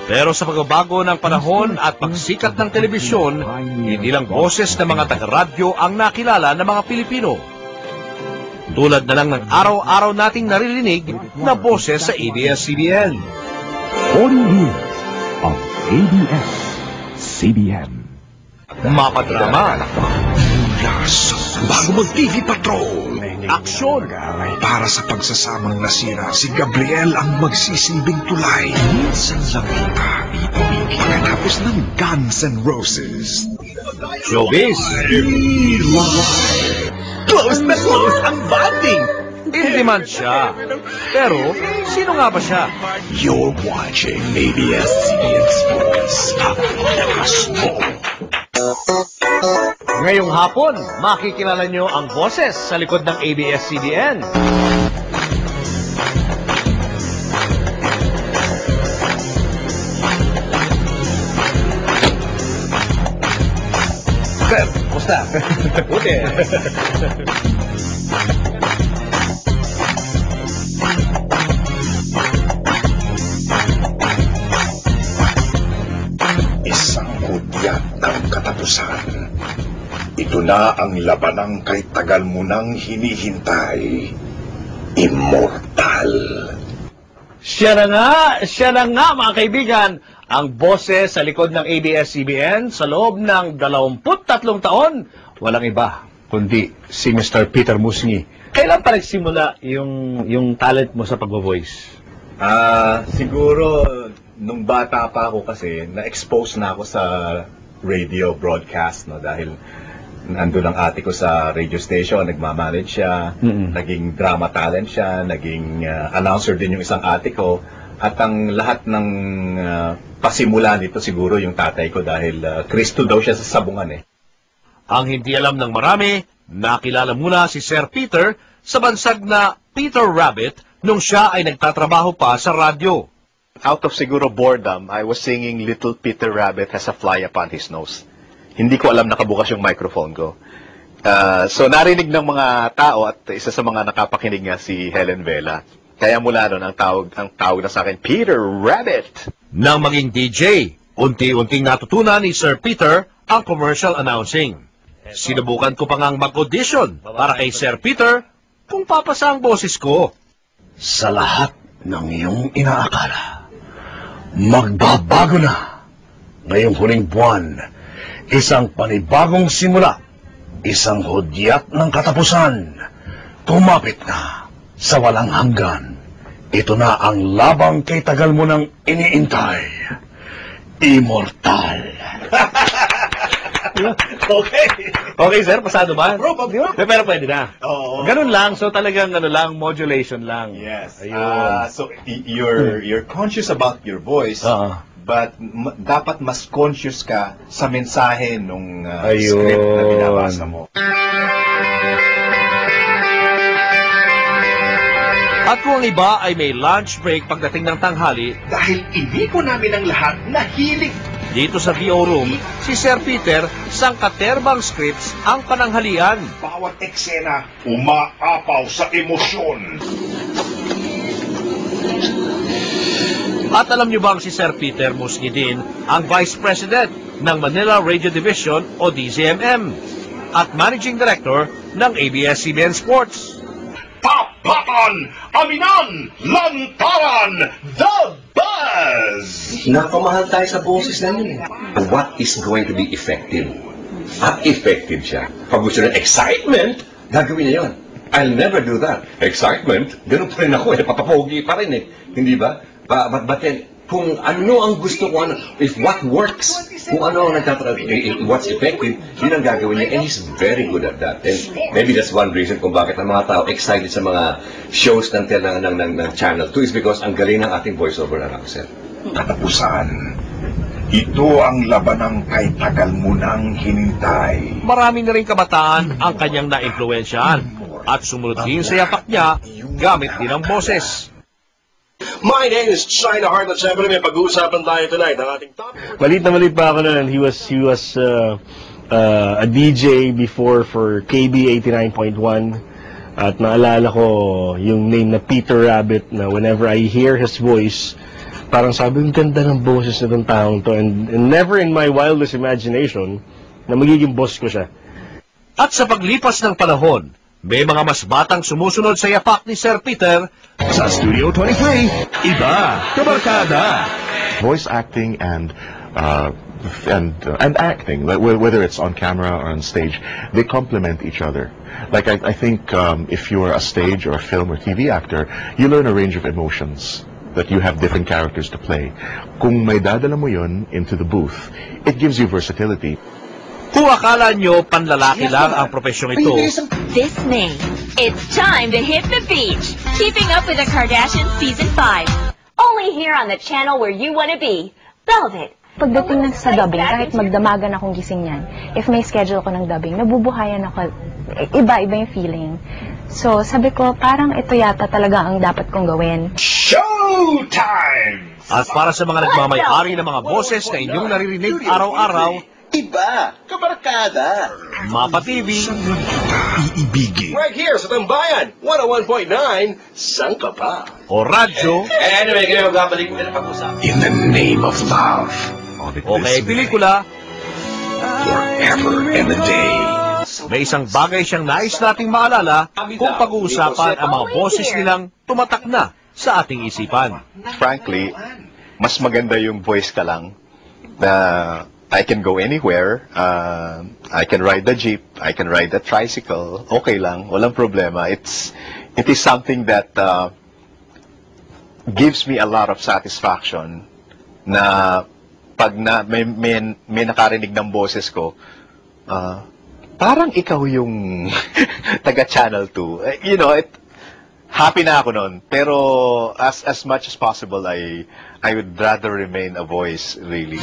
Pero sa pagbabago ng panahon at pagsikat ng telebisyon, hindi lang boses ng mga taga-radyo ang nakilala ng mga Pilipino. Tulad na lang ng araw-araw nating naririnig na boses sa ABS-CBN. 40 years of ABS-CBN. Mapadrama, Yes, bago mag-TV Patrol. aksyon, Para sa pagsasamang nasira, si Gabriel ang magsisilbing tulay. Minsan lang kita iibig. Pagkatapos ng Guns N' Roses. showbiz, Close na close ang bonding. in demand siya. Pero, sino nga ba siya? You're watching ABS-CBN Sports. Lakas mo. Ngayong hapon, makikilala nyo ang boses sa likod ng ABS-CBN. Sir, kumusta? Buti. Isang hudyat ng katapusan. Ito na ang labanang kay tagal mo nang hinihintay. Immortal. Siya na nga mga kaibigan, ang boses sa likod ng ABS-CBN sa loob ng 23 taon. Walang iba, kundi si Mr. Peter Musngi. Kailan pa nagsimula yung talent mo sa pag-voice? Siguro, nung bata pa ako kasi, na-expose na ako sa radio broadcast, no? Dahil nandun ang ate ko sa radio station, nagmamanage siya, naging drama talent siya, naging announcer din yung isang ate ko, at ang lahat ng pasimula nito siguro yung tatay ko dahil Kristo daw siya sa sabungan eh. Ang hindi alam ng marami, nakilala muna si Sir Peter sa bansag na Peter Rabbit nung siya ay nagtatrabaho pa sa radyo. Out of siguro boredom, I was singing Little Peter Rabbit has a fly upon his nose. Hindi ko alam nakabukas yung microphone ko. So narinig ng mga tao at isa sa mga nakapakinig nga si Helen Vela. Kaya mula noon ang tawag na sa akin, Peter Rabbit. Nang maging DJ, unti-unting natutunan ni Sir Peter ang commercial announcing. Sinubukan ko pa ngang mag-audition para kay Sir Peter kung papasa ang boses ko. Sa lahat ng iyong inaakala, magbabago na ngayong huling buwan. Isang panibagong simula, isang hudyat ng katapusan. Kumapit na sa walang hanggan. Ito na ang labang kay tagal mo nang iniintay. Immortal. Okay. Okay, sir. Pasado ba? Probably. Pero pwede na. Oo. Ganun lang. So talagang modulation lang. Yes. Ayun. So you're conscious about your voice. But dapat mas conscious ka sa mensahe nung script na binabasa mo. At kung ang iba ay may lunch break pagdating ng tanghali, Dahil inipo namin ang lahat na hilig. dito sa VO Room, si Sir Peter, sangkaterbang scripts ang pananghalian. Bawat eksena, umaapaw sa emosyon. At alam niyo bang si Sir Peter Musngi din ang Vice President ng Manila Radio Division o DZMM at Managing Director ng ABS-CBN Sports. Tapatan, aminan, lantaran, the buzz! Nakamahal tayo sa boses namin. What is going to be effective? At effective siya. Pag gusto ng excitement, gagawin niya yun. I'll never do that. Excitement? Ganun pa rin ako eh. Papapogi pa rin eh. Hindi ba? But then, kung ano ang gusto ko, if what works, kung ano ang what's effective, yun ang gagawin niya. And he's very good at that. And maybe that's one reason kung bakit ang mga tao excited sa mga shows ng Channel 2 is because ang galing ng ating voiceover announcer. Katapusan, ito ang labanang kay tagal mo nang hinintay. Marami na rin kabataan ang kanyang na-influensyahan at sumunod din sa yapak niya gamit din ang boses. My name is China Heart at syempre may pag-uusapan tayo tonight. Ang ating topic. Malit na malit pa ako noon. He was a DJ before for KB 89.1. At naalala ko yung name na Peter Rabbit na whenever I hear his voice, parang sabi, ang ganda ng boses na itong taong to. And never in my wildest imagination na magiging boss ko siya. At sa paglipas ng panahon, may mga mas batang sumusunod sa yapak ni Sir Peter. Sa Studio 23, iba, kabarkada. Voice acting and acting, whether it's on camera or on stage, they complement each other. Like I think if you are a stage or a film or TV actor, you learn a range of emotions that you have different characters to play. Kung may dadala mo yun into the booth, it gives you versatility. Kung akala nyo panlalaki lang ang profesyong ito, This May, it's time to hit the beach. Keeping Up with the Kardashians Season 5. Only here on the channel where you want to be. Velvet. Pagdating na sa dubbing, kahit magdamagan akong gising yan, if may schedule ko ng dubbing, nabubuhayan ako, iba-iba yung feeling. So, sabi ko, parang ito yata talaga ang dapat kong gawin. Showtime! at para sa mga nagmamay-ari ng mga boses na inyong naririnig araw-araw, Iba, kabarkada. Mapa TV, Iibigin. Right here sa Tambayan, 101.9, Sangka pa. o radyo, Anyway, kayo babalik ko na pag-usapan. In the name of love. o kaya pelikula, Forever and a day. may isang bagay siyang nais nating maalala kung pag-uusapan ang mga boses nilang tumatak na sa ating isipan. Frankly, mas maganda yung voice ka lang na I can go anywhere. I can ride the jeep. I can ride the tricycle. Okay lang, walang problema. It is something that gives me a lot of satisfaction na pag may nakarinig ng boses ko, parang ikaw yung taga Channel 2. You know, happy na ako nun. Pero as much as possible, I would rather remain a voice, really.